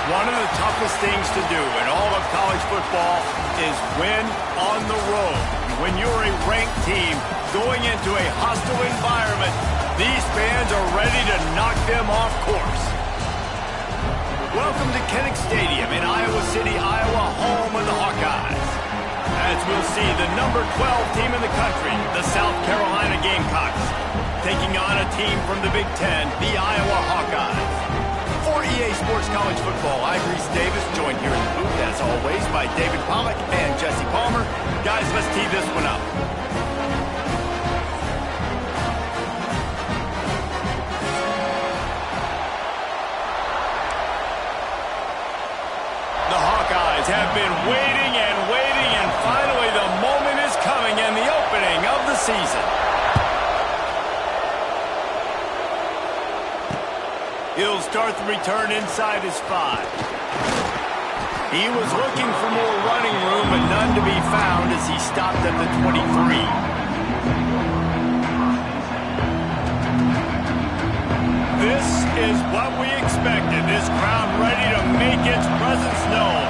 One of the toughest things to do in all of college football is win on the road. When you're a ranked team going into a hostile environment, these fans are ready to knock them off course. Welcome to Kinnick Stadium in Iowa City, Iowa, home of the Hawkeyes. As we'll see, the number 12 team in the country, the South Carolina Gamecocks, taking on a team from the Big Ten, the Iowa Hawkeyes. For EA Sports College Football, I'm Reese Davis, joined here in the booth, as always, by David Pollack and Jesse Palmer. Guys, let's tee this one up. The Hawkeyes have been waiting, and finally the moment is coming, and the opening of the season. He'll start the return inside his 5. He was looking for more running room, but none to be found as he stopped at the 23. This is what we expected. This crowd ready to make its presence known.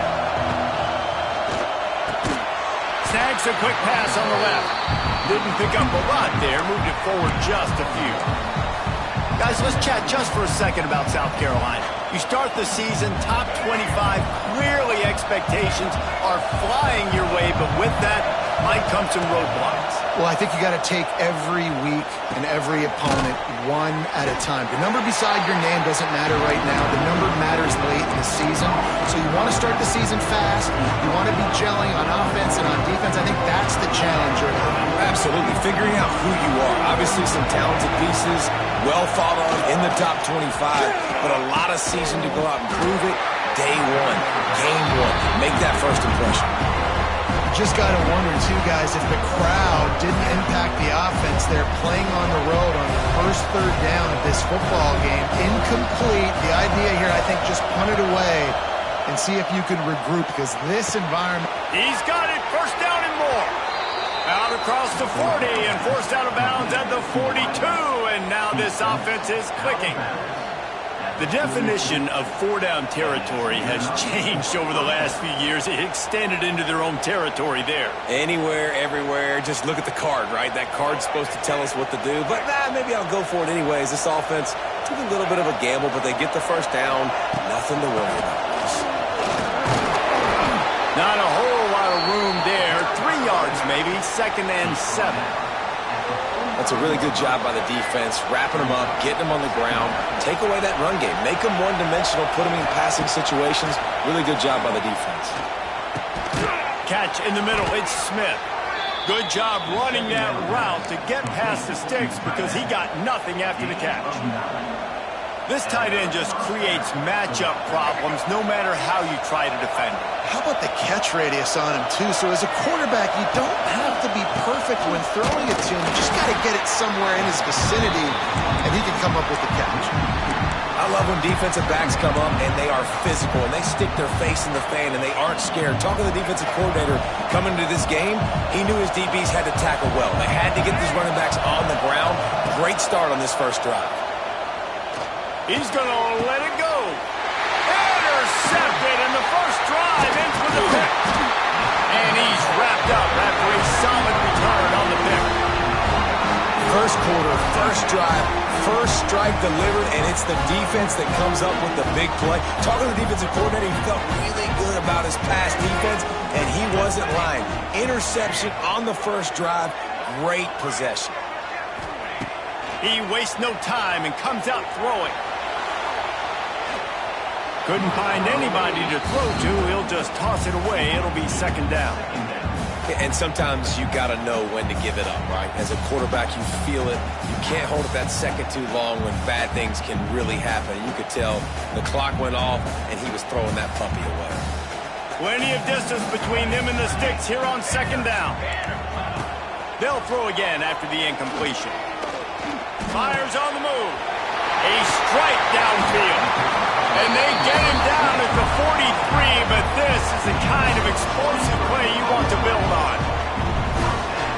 Snags a quick pass on the left. Didn't pick up a lot there. Moved it forward just a few. Guys, let's chat just for a second about South Carolina. You start the season top 25. Clearly expectations are flying your way, but with that might come some roadblocks. Well, I think you got to take every week and every opponent one at a time. The number beside your name doesn't matter right now. The number matters late in the season. So you want to start the season fast. You want to be gelling on offense and on defense. I think that's the challenge right now. Absolutely. Figuring out who you are. Obviously some talented pieces, well thought on in the top 25, but a lot of season to go out and prove it. Day one, game one. Make that first impression. Just got to wonder, too, guys, if the crowd didn't impact the offense. They're playing on the road on the first third down of this football game. Incomplete. The idea here, I think, just punt it away and see if you can regroup, because this environment... He's got it. First down and more. Out across the 40 and forced out of bounds at the 42, and now this offense is clicking. The definition of four-down territory has changed over the last few years. It extended into their own territory there. Anywhere, everywhere, just look at the card, right? That card's supposed to tell us what to do, but maybe I'll go for it anyways. This offense took a little bit of a gamble, but they get the first down. Nothing to worry about. Not a whole lot of room there. 3 yards. maybe. 2nd and 7. That's a really good job by the defense, wrapping them up, getting them on the ground, take away that run game, make them one-dimensional, put them in passing situations. Really good job by the defense. Catch in the middle, it's Smith. Good job running that route to get past the sticks because he got nothing after the catch. This tight end just creates matchup problems no matter how you try to defend him. How about the catch radius on him, too? So as a quarterback, you don't have to be perfect when throwing it to him. You just got to get it somewhere in his vicinity, and he can come up with the catch. I love when defensive backs come up and they are physical and they stick their face in the fan and they aren't scared. Talking to the defensive coordinator coming into this game, he knew his DBs had to tackle well. They had to get these running backs on the ground. Great start on this first drive. He's going to let it go. Intercepted in the first drive into the pick. And he's wrapped up after a solid return on the pick. First quarter, first drive, first strike delivered, and it's the defense that comes up with the big play. Talking to the defensive coordinator, he felt really good about his pass defense, and he wasn't lying. Interception on the first drive, great possession. He wastes no time and comes out throwing. Couldn't find anybody to throw to. He'll just toss it away. It'll be 2nd down. And sometimes you got to know when to give it up, right? As a quarterback, you feel it. You can't hold it that second too long when bad things can really happen. You could tell the clock went off, and he was throwing that puppy away. Plenty of distance between him and the sticks here on 2nd down. They'll throw again after the incompletion. Fires on the move. A strike downfield. And they get him down at the 43, but this is the kind of explosive play you want to build on.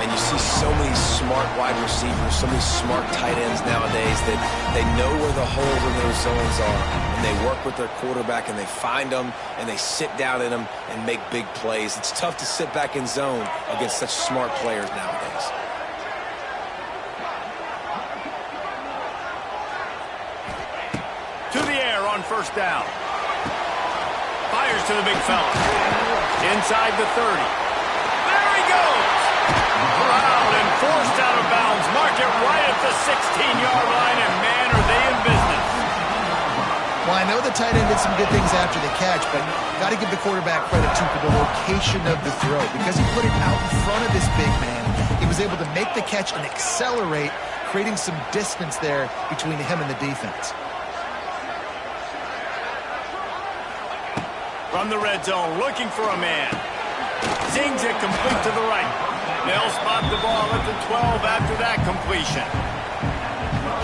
And you see so many smart wide receivers, so many smart tight ends nowadays that they know where the holes in those zones are, and they work with their quarterback, and they find them, and they sit down in them and make big plays. It's tough to sit back in zone against such smart players nowadays. To the air on 1st down. Fires to the big fella. Inside the 30. There he goes. Corralled and forced out of bounds. Mark it right at the 16-yard line, and man, are they in business. Well, I know the tight end did some good things after the catch, but got to give the quarterback credit, too, for the location of the throw. Because he put it out in front of this big man, he was able to make the catch and accelerate, creating some distance there between him and the defense. From the red zone, looking for a man. Zings it complete to the right. They'll spot the ball at the 12 after that completion.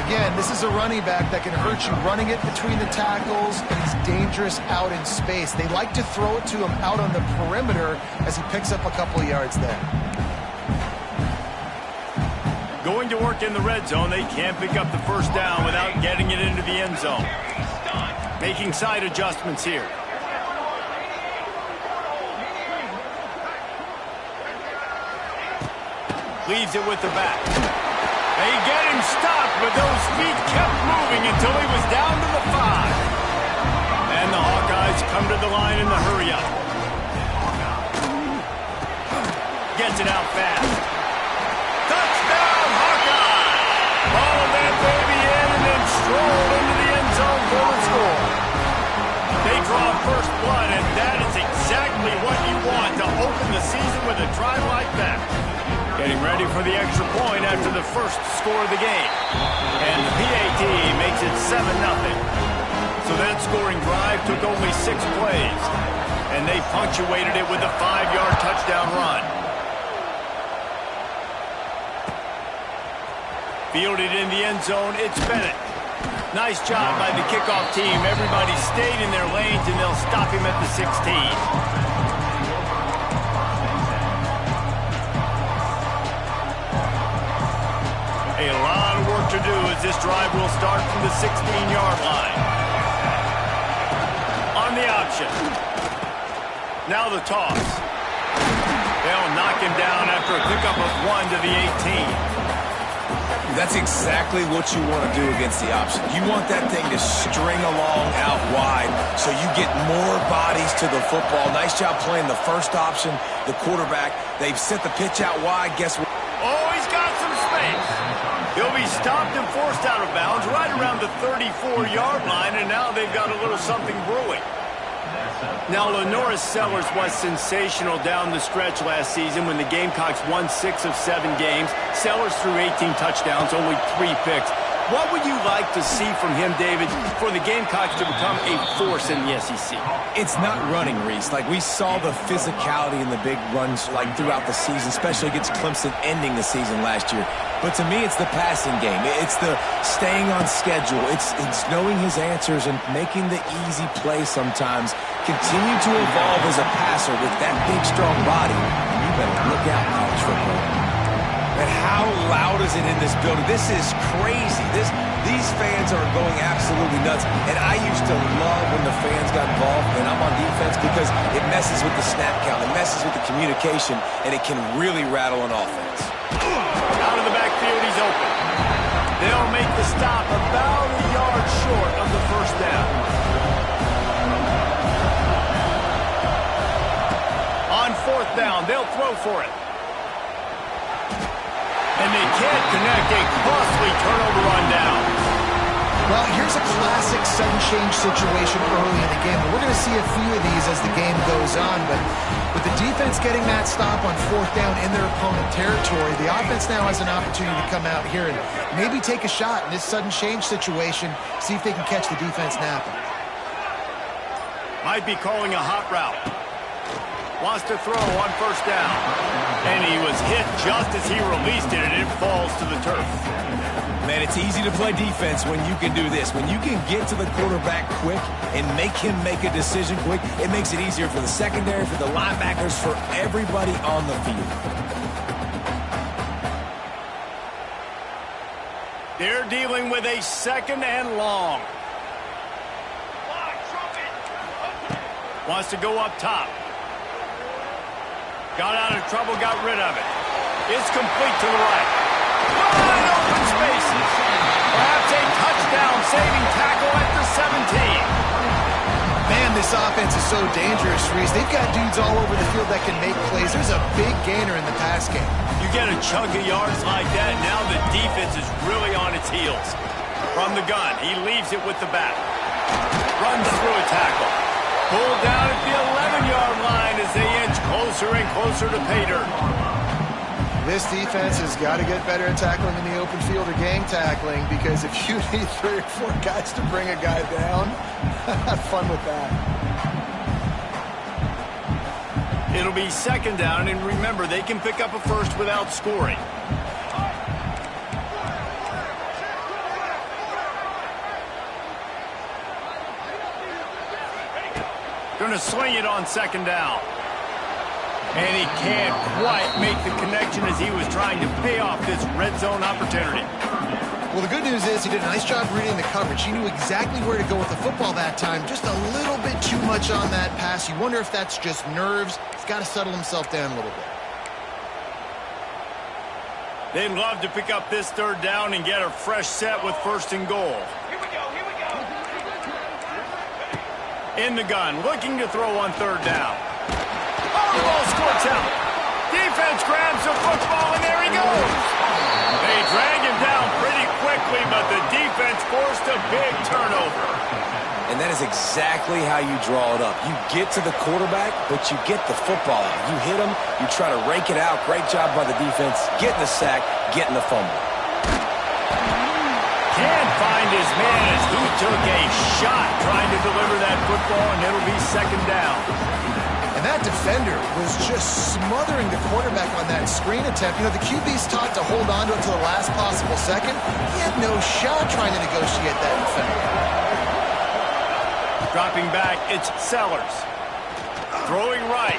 Again, this is a running back that can hurt you running it between the tackles, and he's dangerous out in space. They like to throw it to him out on the perimeter as he picks up a couple of yards there. Going to work in the red zone, they can't pick up the 1st down without getting it into the end zone. Making side adjustments here. Leaves it with the back. They get him stopped, but those feet kept moving until he was down to the 5. And the Hawkeyes come to the line in the hurry-up. Gets it out fast. Touchdown, Hawkeye! Balled that baby in and then strolled into the end zone for the score. They draw first blood, and that is exactly what you want to open the season with a drive like that. Getting ready for the extra point after the first score of the game. And the PAT makes it 7-0. So that scoring drive took only 6 plays. And they punctuated it with a 5-yard touchdown run. Fielded in the end zone, it's Bennett. Nice job by the kickoff team. Everybody stayed in their lanes, and they'll stop him at the 16. A lot of work to do as this drive will start from the 16-yard line. On the option. Now the toss. They'll knock him down after a pickup of 1 to the 18. That's exactly what you want to do against the option. You want that thing to string along out wide so you get more bodies to the football. Nice job playing the first option, the quarterback. They've set the pitch out wide. Guess what? Oh, he's got some space. He'll be stopped and forced out of bounds right around the 34-yard line, and now they've got a little something brewing. Now, LaNorris Sellers was sensational down the stretch last season when the Gamecocks won 6 of 7 games. Sellers threw 18 touchdowns, only 3 picks. What would you like to see from him, David, for the Gamecocks to become a force in the SEC? It's not running, Reese. Like, we saw the physicality in the big runs, like, throughout the season, especially against Clemson ending the season last year. But to me, it's the passing game. It's the staying on schedule. It's knowing his answers and making the easy play sometimes. Continue to evolve as a passer with that big, strong body. And you better look out, college football. And how loud is it in this building? This is crazy. These fans are going absolutely nuts. And I used to love when the fans got involved, and I'm on defense, because it messes with the snap count. It messes with the communication, and it can really rattle an offense. Out of the backfield, he's open. They'll make the stop about a yard short of the first down. On 4th down, they'll throw for it. And they can't connect. A costly turnover on downs. Well, here's a classic sudden change situation early in the game. And we're going to see a few of these as the game goes on. But with the defense getting that stop on 4th down in their opponent territory, the offense now has an opportunity to come out here and maybe take a shot in this sudden change situation, see if they can catch the defense napping. Might be calling a hot route. Wants to throw on 1st down. And he was hit just as he released it, and it falls to the turf. Man, it's easy to play defense when you can do this. When you can get to the quarterback quick and make him make a decision quick, it makes it easier for the secondary, for the linebackers, for everybody on the field. They're dealing with a 2nd and long. Wants to go up top. Got out of trouble, got rid of it. It's complete to the right. Wide open spaces. Perhaps a touchdown-saving tackle at the 17. Man, this offense is so dangerous, Reese. They've got dudes all over the field that can make plays. There's a big gainer in the pass game. You get a chunk of yards like that, now the defense is really on its heels. From the gun, he leaves it with the back. Runs through a tackle. Pulled down at the 11-yard line as they inch closer and closer to pay dirt. This defense has got to get better at tackling in the open field or gang tackling, because if you need 3 or 4 guys to bring a guy down, have fun with that. It'll be 2nd down, and remember, they can pick up a first without scoring. Going to sling it on 2nd down. And he can't quite make the connection as he was trying to pay off this red zone opportunity. Well, the good news is he did a nice job reading the coverage. He knew exactly where to go with the football that time. Just a little bit too much on that pass. You wonder if that's just nerves. He's got to settle himself down a little bit. They'd love to pick up this 3rd down and get a fresh set with 1st and goal. Here we go. In the gun, looking to throw on 3rd down. Oh, the ball squirts out. Defense grabs the football, and there he goes. They drag him down pretty quickly, but the defense forced a big turnover. And that is exactly how you draw it up. You get to the quarterback, but you get the football out. You hit him, you try to rake it out. Great job by the defense, getting the sack, getting the fumble. Can't find his man as he took a shot trying to deliver that football, and it'll be 2nd down. And that defender was just smothering the quarterback on that screen attempt. You know, the QB's taught to hold on to it to the last possible second. He had no shot trying to negotiate that defender. Dropping back, it's Sellers. Throwing right.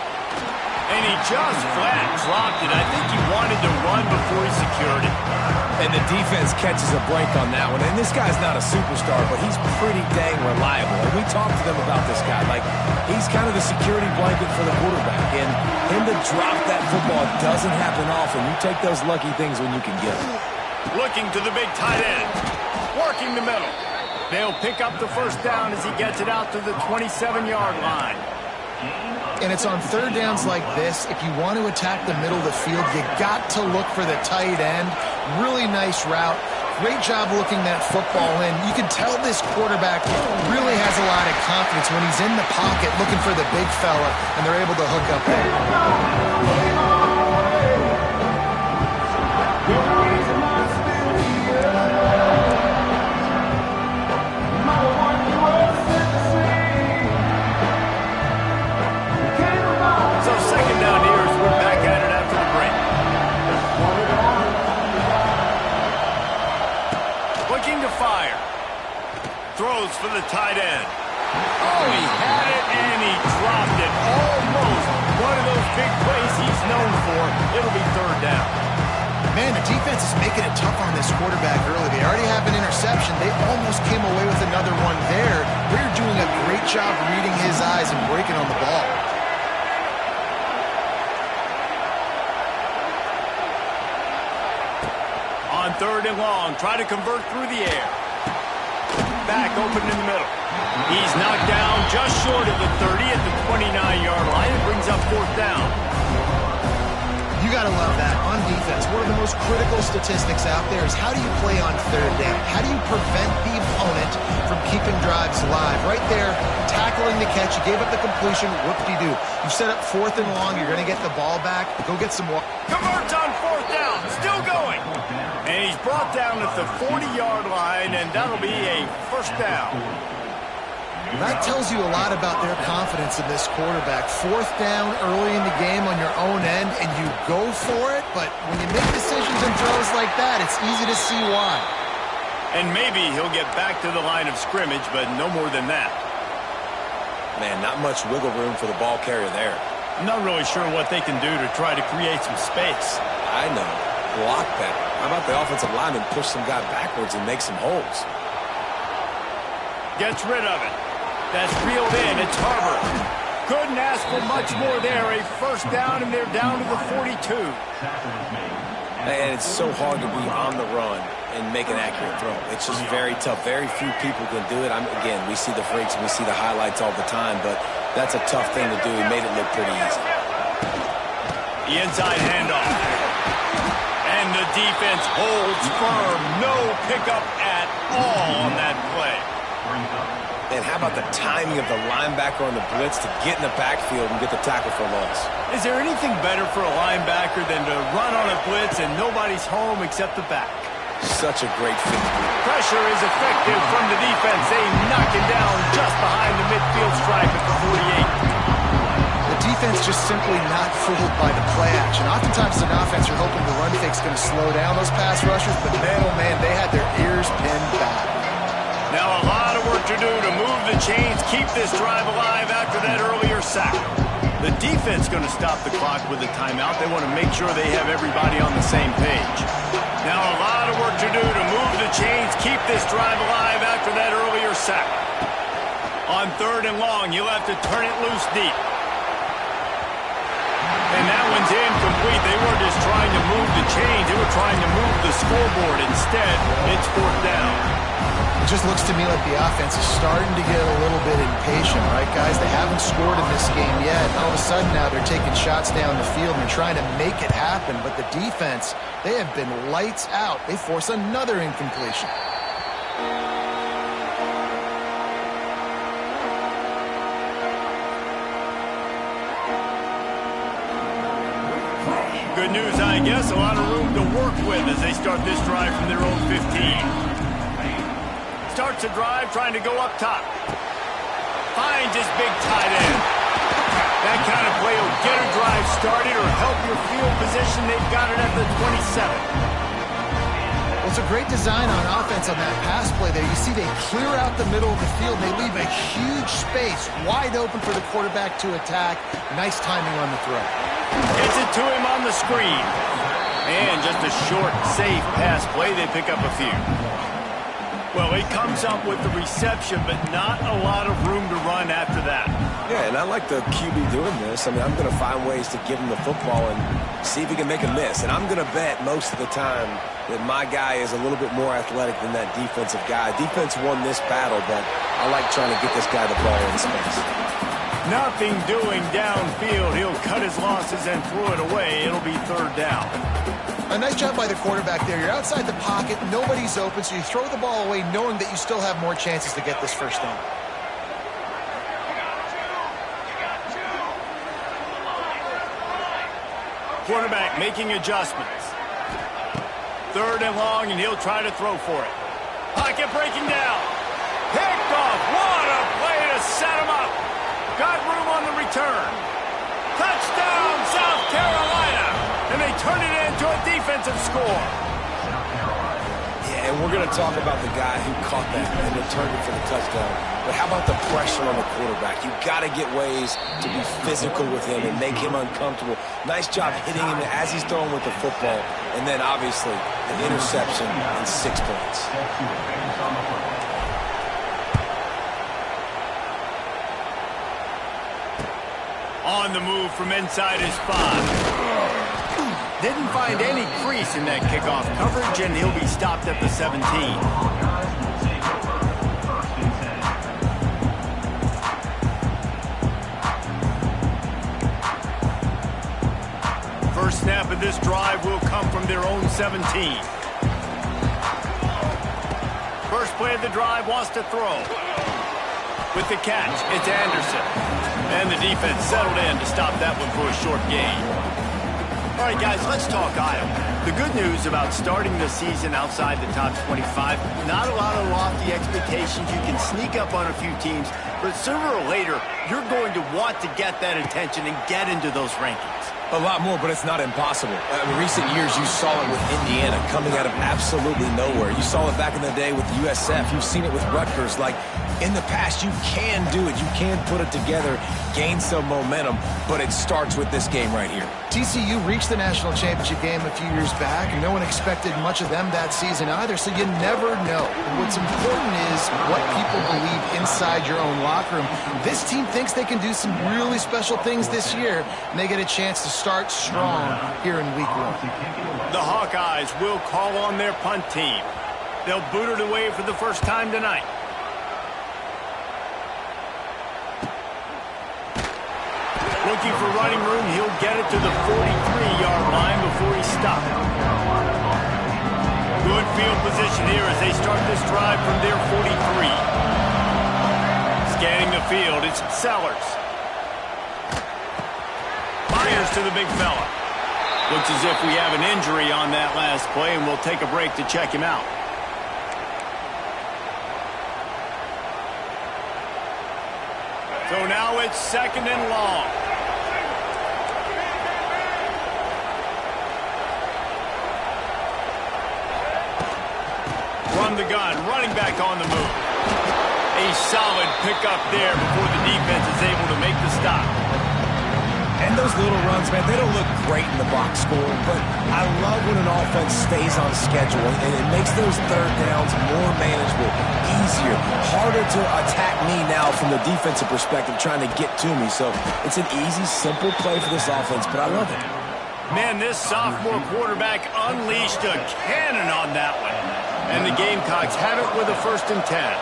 And he just flat dropped it. I think he wanted to run before he secured it. And the defense catches a break on that one. And this guy's not a superstar, but he's pretty dang reliable. And we talked to them about this guy. Like, he's kind of the security blanket for the quarterback. And him to drop that football doesn't happen often. You take those lucky things when you can get them. Looking to the big tight end. Working the middle. They'll pick up the first down as he gets it out to the 27-yard line. And it's on third downs like this, if you want to attack the middle of the field, you got to look for the tight end. Really nice route. Great job looking that football in. You can tell this quarterback really has a lot of confidence when he's in the pocket looking for the big fella, and they're able to hook up there. Throws for the tight end. Oh, he had it and he dropped it. Almost one of those big plays he's known for. It'll be third down. Man, the defense is making it tough on this quarterback early. They already have an interception. They almost came away with another one there. They're doing a great job reading his eyes and breaking on the ball. On third and long, try to convert through the air. Back open in the middle. He's knocked down just short of the 30 at the 29-yard line. It brings up fourth down. You got to love that. On defense, one of the most critical statistics out there is how do you play on third down? How do you prevent the opponent from keeping drives alive? Right there, tackling the catch. You gave up the completion. Whoop-de-doo. You set up fourth and long. You're going to get the ball back. Go get some more. Converts on fourth down. Still going. And he's brought down at the 40-yard line, and that'll be a first down. That tells you a lot about their confidence in this quarterback. Fourth down early in the game on your own end, and you go for it, but when you make decisions and throws like that, it's easy to see why. And maybe he'll get back to the line of scrimmage, but no more than that. Man, not much wiggle room for the ball carrier there. I'm not really sure what they can do to try to create some space. I know. Block better. How about the offensive lineman push some guy backwards and make some holes? Gets rid of it. That's reeled in. It's Harbor. Couldn't ask for much more there. A first down, and they're down to the 42. And it's so hard to be on the run and make an accurate throw. It's just very tough. Very few people can do it. Again, we see the freaks, we see the highlights all the time, but that's a tough thing to do. He made it look pretty easy. The inside handoff. And the defense holds firm. No pickup at all on that play. And how about the timing of the linebacker on the blitz to get in the backfield and get the tackle for a loss? Is there anything better for a linebacker than to run on a blitz and nobody's home except the back? Such a great fit. Pressure is effective from the defense. They knock it down just behind the midfield stripe at the 48. The defense just simply not fooled by the play action. Oftentimes, as an offense, you're hoping the run fake's going to slow down those pass rushers, but man, oh man, they had their ears pinned back. Now a lot of work to do to move the chains, keep this drive alive after that earlier sack. The defense going to stop the clock with a timeout. They want to make sure they have everybody on the same page. Now a lot of work to do to move the chains, keep this drive alive after that earlier sack. On third and long, you'll have to turn it loose deep. And that one's incomplete. They weren't just trying to move the chains. They were trying to move the scoreboard. Instead, it's fourth down. It just looks to me like the offense is starting to get a little bit impatient, right, guys? They haven't scored in this game yet. All of a sudden now they're taking shots down the field and they're trying to make it happen. But the defense, they have been lights out. They force another incompletion. Good news, I guess. A lot of room to work with as they start this drive from their own 15. Starts a drive trying to go up top. Finds his big tight end. That kind of play will get a drive started or help your field position. They've got it at the 27. Well, it's a great design on offense on that pass play there. You see they clear out the middle of the field. They leave a huge space wide open for the quarterback to attack. Nice timing on the throw. Gets it to him on the screen. And just a short, safe pass play. They pick up a few. Well, he comes up with the reception, but not a lot of room to run after that. Yeah, and I like the QB doing this. I mean, I'm going to find ways to give him the football and see if he can make a miss. And I'm going to bet most of the time that my guy is a little bit more athletic than that defensive guy. Defense won this battle, but I like trying to get this guy the ball in space. Nothing doing downfield. He'll cut his losses and throw it away. It'll be third down. A nice job by the quarterback there. You're outside the pocket. Nobody's open, so you throw the ball away knowing that you still have more chances to get this first down. Quarterback making adjustments. Third and long, and he'll try to throw for it. Pocket breaking down. Picked off. What a play to set him up. Got room on the return. Touchdown, South Carolina. And they turn it into a defensive score. Yeah, and we're going to talk about the guy who caught that and returned it for the touchdown. But how about the pressure on the quarterback? You've got to get ways to be physical with him and make him uncomfortable. Nice job hitting him as he's throwing with the football. And then, obviously, an interception and 6 points. On the move from inside his 5. Didn't find any crease in that kickoff coverage, and he'll be stopped at the 17. First snap of this drive will come from their own 17. First play of the drive wants to throw. With the catch, it's Anderson. And the defense settled in to stop that one for a short gain. All right, guys, let's talk Iowa. The good news about starting the season outside the top 25, not a lot of lofty expectations. You can sneak up on a few teams, but sooner or later, you're going to want to get that attention and get into those rankings. A lot more, but it's not impossible. In recent years, you saw it with Indiana coming out of absolutely nowhere. You saw it back in the day with USF. You've seen it with Rutgers. Like, in the past, you can do it. You can put it together, gain some momentum, but it starts with this game right here. TCU reached the national championship game a few years back, and no one expected much of them that season either, so you never know. What's important is what people believe inside your own locker room. This team thinks they can do some really special things this year, and they get a chance to start strong here in week 1. The Hawkeyes will call on their punt team. They'll boot it away for the first time tonight. Looking for running room, he'll get it to the 43-yard line before he's stopped. Good field position here as they start this drive from their 43. Scanning the field, it's Sellers. Fires to the big fella. Looks as if we have an injury on that last play, and we'll take a break to check him out. So now it's second and long. From the gun, running back on the move. A solid pickup there before the defense is able to make the stop. And those little runs, man, they don't look great in the box score, but I love when an offense stays on schedule, and it makes those third downs more manageable, easier, harder to attack me now from the defensive perspective trying to get to me. So it's an easy, simple play for this offense, but I love it. Man, this sophomore quarterback unleashed a cannon on that one. And the Gamecocks have it with a 1st and 10.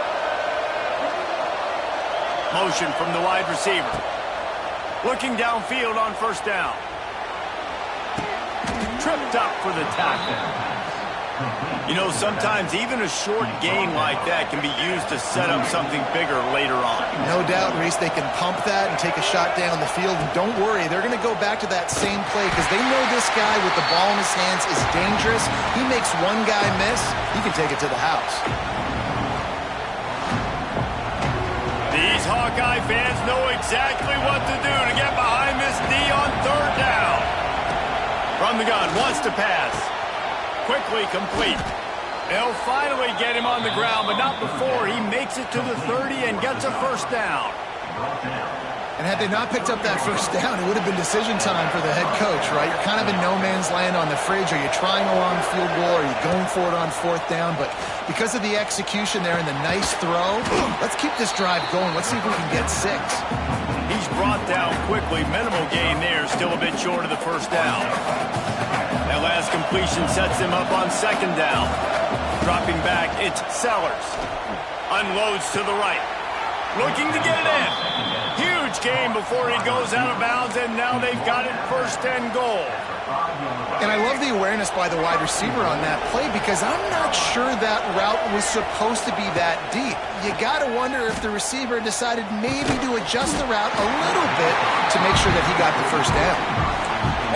Motion from the wide receiver. Looking downfield on first down. Tripped up for the tackle. You know, sometimes even a short gain like that can be used to set up something bigger later on. No doubt, Reese, they can pump that and take a shot down the field. And don't worry, they're going to go back to that same play because they know this guy with the ball in his hands is dangerous. He makes one guy miss, he can take it to the house. These Hawkeye fans know exactly what to do to get behind this D on third down. From the gun, wants to pass. Quickly complete. They'll finally get him on the ground, but not before he makes it to the 30 and gets a first down. And had they not picked up that first down, it would have been decision time for the head coach, right? You're kind of in no man's land on the fridge. Are you trying a long field goal? Are you going for it on fourth down? But because of the execution there and the nice throw, let's keep this drive going. Let's see if we can get 6. He's brought down quickly. Minimal gain there, still a bit short of the first down. That last completion sets him up on second down. Dropping back, it's Sellers. Unloads to the right. Looking to get it in. Huge gain before he goes out of bounds, and now they've got it first and goal. And I love the awareness by the wide receiver on that play because I'm not sure that route was supposed to be that deep. You got to wonder if the receiver decided maybe to adjust the route a little bit to make sure that he got the first down.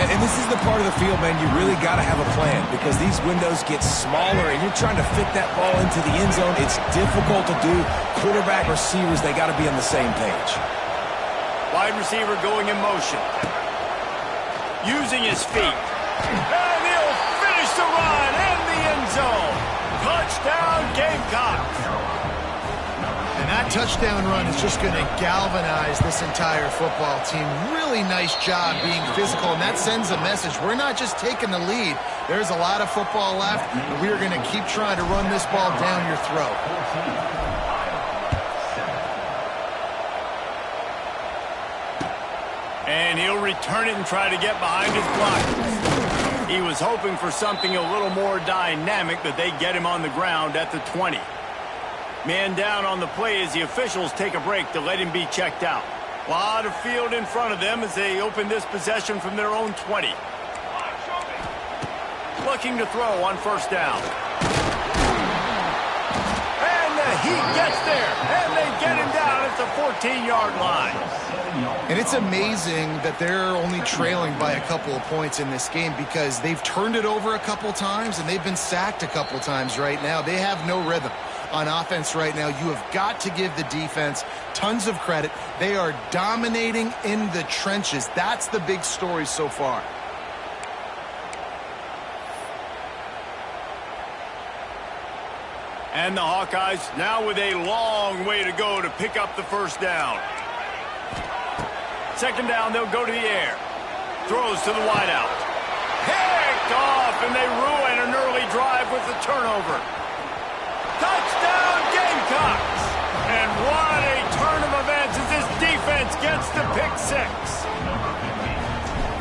And this is the part of the field, man, you really got to have a plan because these windows get smaller and you're trying to fit that ball into the end zone. It's difficult to do. Quarterback, receivers, they got to be on the same page. Wide receiver going in motion. Using his feet. And he'll finish the run in the end zone. Touchdown, Gamecocks. And that touchdown run is just going to galvanize this entire football team. Really nice job being physical, and that sends a message. We're not just taking the lead. There's a lot of football left, and we're going to keep trying to run this ball down your throat. And he'll return it and try to get behind his blockers. He was hoping for something a little more dynamic, but they get him on the ground at the 20. Man down on the play as the officials take a break to let him be checked out. A lot of field in front of them as they open this possession from their own 20. Looking to throw on first down. And the Heat gets there, and they get him down at the 14-yard line. And it's amazing that they're only trailing by a couple of points in this game because they've turned it over a couple times and they've been sacked a couple times right now. They have no rhythm on offense right now. You have got to give the defense tons of credit. They are dominating in the trenches. That's the big story so far. And the Hawkeyes now with a long way to go to pick up the first down. Second down, they'll go to the air. Throws to the wideout. Picked off, and they ruin an early drive with the turnover. Touchdown, Gamecocks! And what a turn of events as this defense gets the pick six.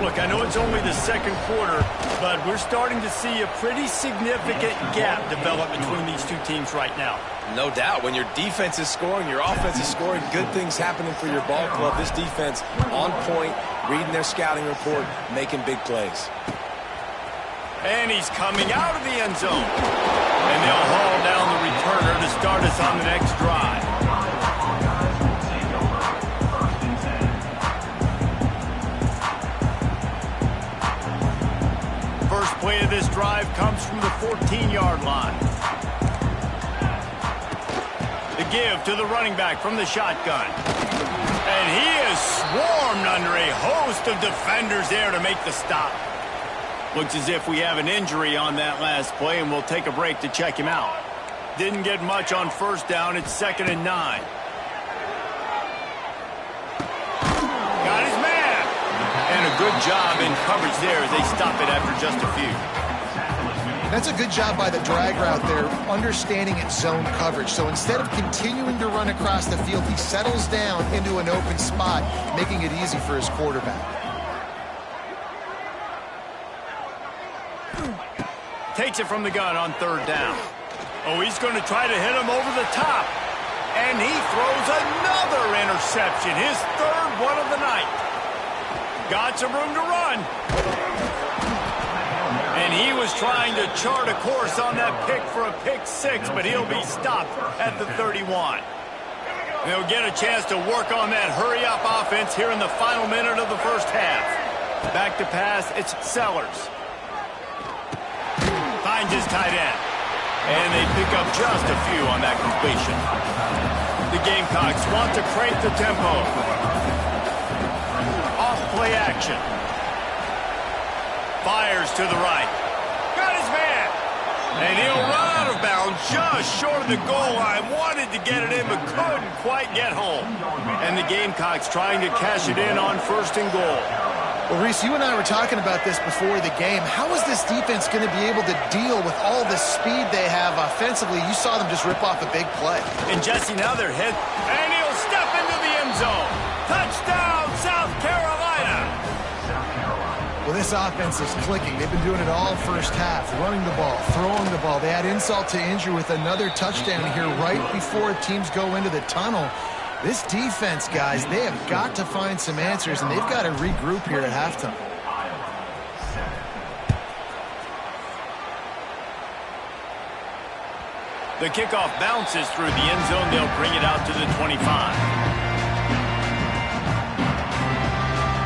Look, I know it's only the second quarter, but we're starting to see a pretty significant gap develop between these two teams right now. No doubt. When your defense is scoring, your offense is scoring, good things happening for your ball club. This defense on point, reading their scouting report, making big plays. And he's coming out of the end zone. And they'll haul down the returner to start us on the next drive. First play of this drive comes from the 14-yard line. The give to the running back from the shotgun. And he is swarmed under a host of defenders there to make the stop. Looks as if we have an injury on that last play, and we'll take a break to check him out. Didn't get much on first down. It's 2nd and 9. Got his man. And a good job in coverage there as they stop it after just a few. That's a good job by the drag route there, understanding its zone coverage. So instead of continuing to run across the field, he settles down into an open spot, making it easy for his quarterback. Takes it from the gun on third down. Oh, he's going to try to hit him over the top. And he throws another interception, his third one of the night. Got some room to run. And he was trying to chart a course on that pick for a pick six, but he'll be stopped at the 31. They'll get a chance to work on that hurry-up offense here in the final minute of the first half. Back to pass, it's Sellers. Finds his tight end. And they pick up just a few on that completion. The Gamecocks want to crank the tempo. Off-play action. Fires to the right. Got his man. And he'll run out of bounds just short of the goal line. Wanted to get it in, but couldn't quite get home. And the Gamecocks trying to cash it in on 1st and goal. Well, Reese, you and I were talking about this before the game. How is this defense going to be able to deal with all the speed they have offensively? You saw them just rip off a big play. And Jesse, now they're hit. And he'll step into the end zone. Touchdown, Well, this offense is clicking. They've been doing it all first half, running the ball, throwing the ball. They add insult to injury with another touchdown here right before teams go into the tunnel. This defense, guys, they have got to find some answers, and they've got to regroup here at halftime. The kickoff bounces through the end zone. They'll bring it out to the 25.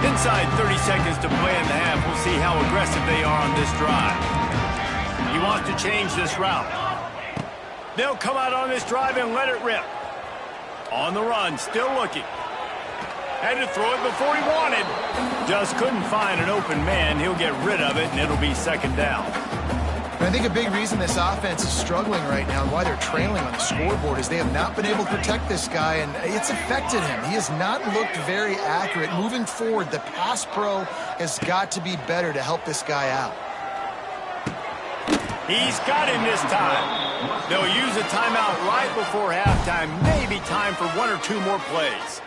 Inside 30 seconds to play in the half. We'll see how aggressive they are on this drive. He wants to change this route. They'll come out on this drive and let it rip. On the run, still looking. Had to throw it before he wanted. Just couldn't find an open man. He'll get rid of it, and it'll be second down. I think a big reason this offense is struggling right now and why they're trailing on the scoreboard is they have not been able to protect this guy, and it's affected him. He has not looked very accurate. Moving forward, the pass pro has got to be better to help this guy out. He's got him this time. They'll use a timeout right before halftime. Maybe time for one or two more plays.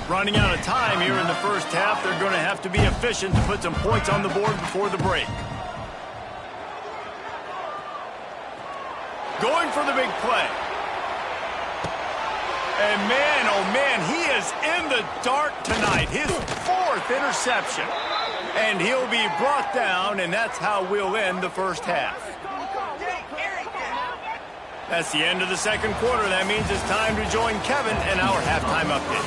Running out of time here in the first half. They're going to have to be efficient to put some points on the board before the break. Going for the big play. And man, oh man, he is in the dark tonight. His fourth interception. And he'll be brought down, and that's how we'll end the first half. That's the end of the second quarter. That means it's time to join Kevin and our halftime update.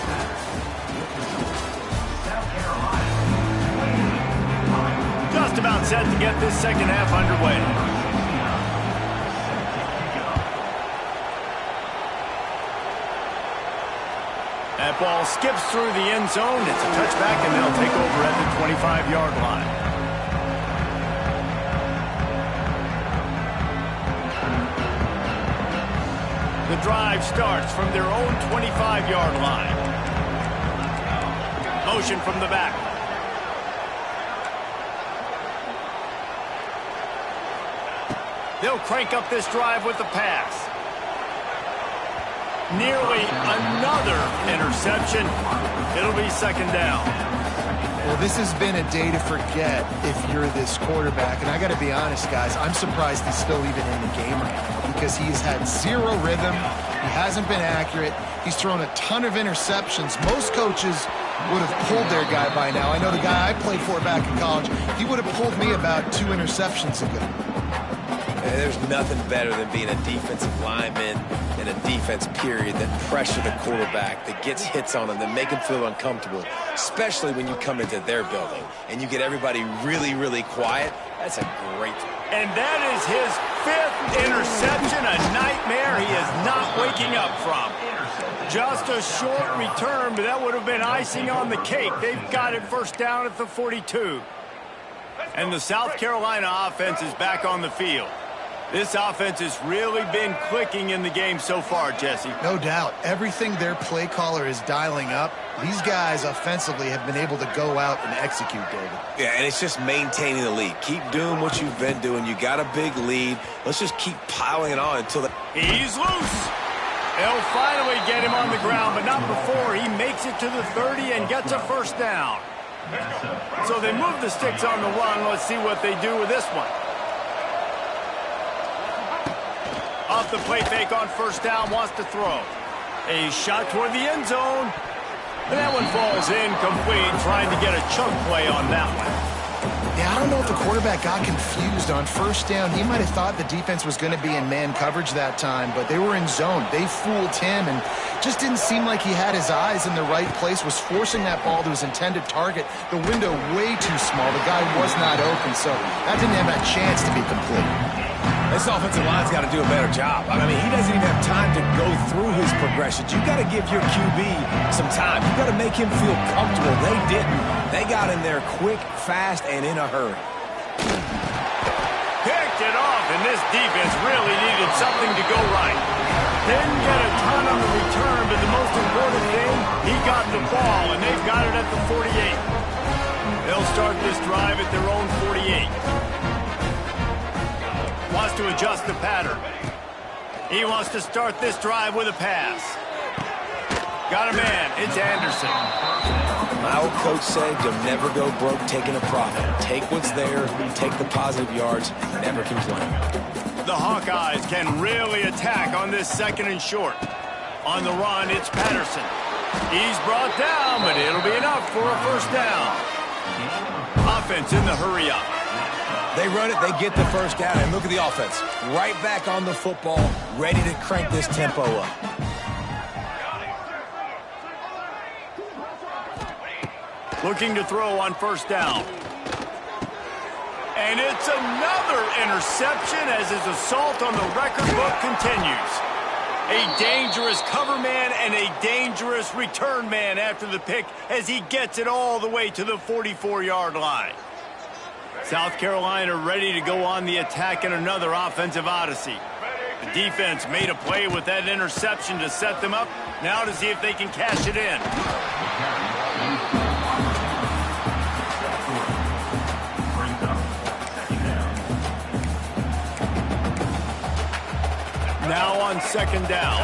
Just about set to get this second half underway. That ball skips through the end zone. It's a touchback, and they'll take over at the 25-yard line. The drive starts from their own 25-yard line. Motion from the back. They'll crank up this drive with the pass. Nearly another interception. It'll be second down. Well, this has been a day to forget if you're this quarterback. And I got to be honest, guys, I'm surprised he's still even in the game right now because he's had zero rhythm. He hasn't been accurate. He's thrown a ton of interceptions. Most coaches would have pulled their guy by now. I know the guy I played for back in college, he would have pulled me about 2 interceptions ago. There's nothing better than being a defensive lineman in a defense period that pressure the quarterback, that gets hits on him, that make him feel uncomfortable, especially when you come into their building and you get everybody really, really quiet. That's a great thing. And that is his 5th interception, a nightmare he is not waking up from. Just a short return, but that would have been icing on the cake. They've got it first down at the 42. And the South Carolina offense is back on the field. This offense has really been clicking in the game so far, Jesse. No doubt. Everything their play caller is dialing up, these guys offensively have been able to go out and execute, David. Yeah, and it's just maintaining the lead. Keep doing what you've been doing. You got a big lead. Let's just keep piling it on until the... He's loose. They'll finally get him on the ground, but not before he makes it to the 30 and gets a first down. So they move the sticks on the run. Let's see what they do with this one. Off the play fake on first down, wants to throw. A shot toward the end zone. And that one falls incomplete, trying to get a chunk play on that one. Yeah, I don't know if the quarterback got confused on first down. He might have thought the defense was going to be in man coverage that time, but they were in zone. They fooled him and just didn't seem like he had his eyes in the right place, was forcing that ball to his intended target. The window way too small. The guy was not open, so that didn't have a chance to be complete. This offensive line's got to do a better job. I mean, he doesn't even have time to go through his progressions. You got to give your QB some time. You got to make him feel comfortable. They didn't. They got in there quick, fast, and in a hurry. Picked it off, and this defense really needed something to go right. Didn't get a ton on the return, but the most important thing, he got the ball, and they've got it at the 48. They'll start this drive at their own 48. Wants to adjust the pattern. He wants to start this drive with a pass. Got a man. It's Anderson. My old coach said you'll never go broke taking a profit. Take what's there, take the positive yards, never complain. The Hawkeyes can really attack on this 2nd and short. On the run, it's Patterson. He's brought down, but it'll be enough for a first down. Offense in the hurry up. They run it, they get the first down, and look at the offense. Right back on the football, ready to crank this tempo up. Looking to throw on first down. And it's another interception as his assault on the record book continues. A dangerous cover man and a dangerous return man after the pick as he gets it all the way to the 44-yard line. South Carolina ready to go on the attack in another offensive odyssey. The defense made a play with that interception to set them up. Now to see if they can cash it in. Now on 2nd down.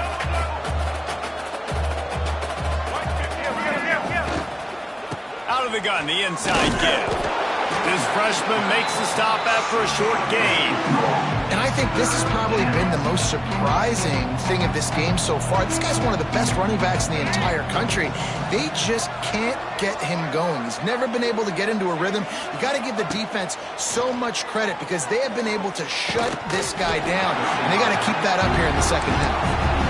Out of the gun, the inside give. This freshman makes the stop after a short gain. And I think this has probably been the most surprising thing of this game so far. This guy's one of the best running backs in the entire country. They just can't get him going. He's never been able to get into a rhythm. You got to give the defense so much credit because they have been able to shut this guy down. And they got to keep that up here in the 2nd half.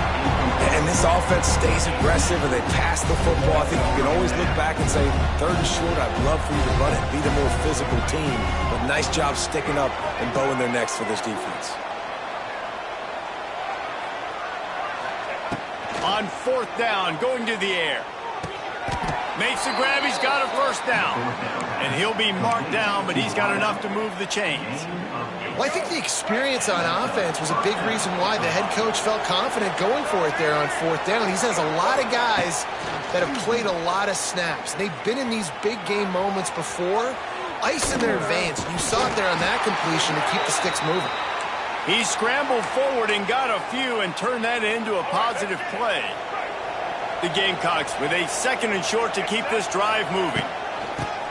And this offense stays aggressive and they pass the football. I think you can always look back and say, 3rd and short, I'd love for you to run it. Be the more physical team. But nice job sticking up and bowing their necks for this defense. On 4th down, going to the air. Makes the grab, he's got a first down. And he'll be marked down, but he's got enough to move the chains. Well, I think the experience on offense was a big reason why the head coach felt confident going for it there on 4th down. He has a lot of guys that have played a lot of snaps. They've been in these big game moments before. Ice in their veins. You saw it there on that completion to keep the sticks moving. He scrambled forward and got a few and turned that into a positive play. The Gamecocks with a 2nd and short to keep this drive moving.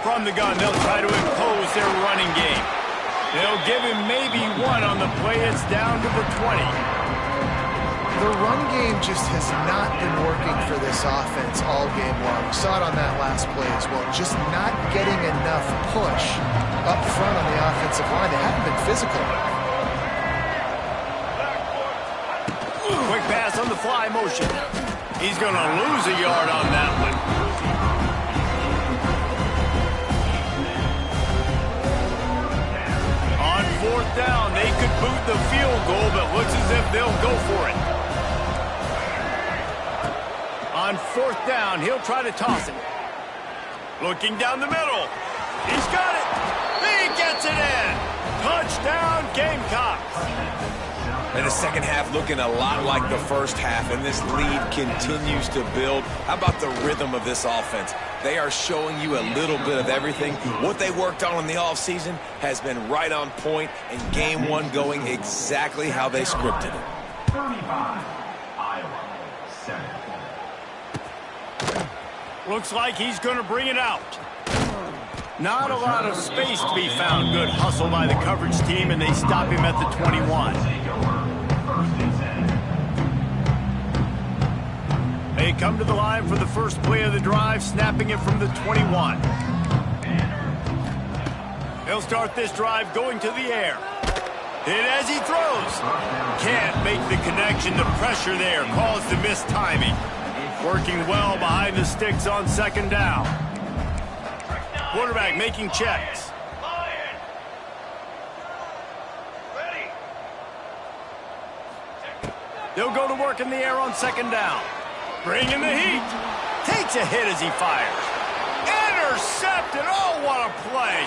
From the gun, they'll try to impose their running game. They'll give him maybe one on the play. It's down to the 20. The run game just has not been working for this offense all game long. We saw it on that last play as well. Just not getting enough push up front on the offensive line. They haven't been physical. Quick pass on the fly motion. He's going to lose a yard on that one. On 4th down, they could boot the field goal, but looks as if they'll go for it. On 4th down, he'll try to toss it. Looking down the middle. He's got it. He gets it in. Touchdown, Gamecocks. And the 2nd half looking a lot like the 1st half, and this lead continues to build. How about the rhythm of this offense? They are showing you a little bit of everything. What they worked on in the offseason has been right on point, and game 1 going exactly how they scripted it. 35, Iowa, 7 points. Looks like he's going to bring it out. Not a lot of space to be found. Good hustle by the coverage team, and they stop him at the 21. They come to the line for the first play of the drive, snapping it from the 21. He'll start this drive going to the air. Hit as he throws. Can't make the connection. The pressure there caused the missed timing. Working well behind the sticks on 2nd down. Quarterback making checks. They'll go to work in the air on 2nd down. Bringing the heat. Takes a hit as he fires. Intercepted. Oh, what a play.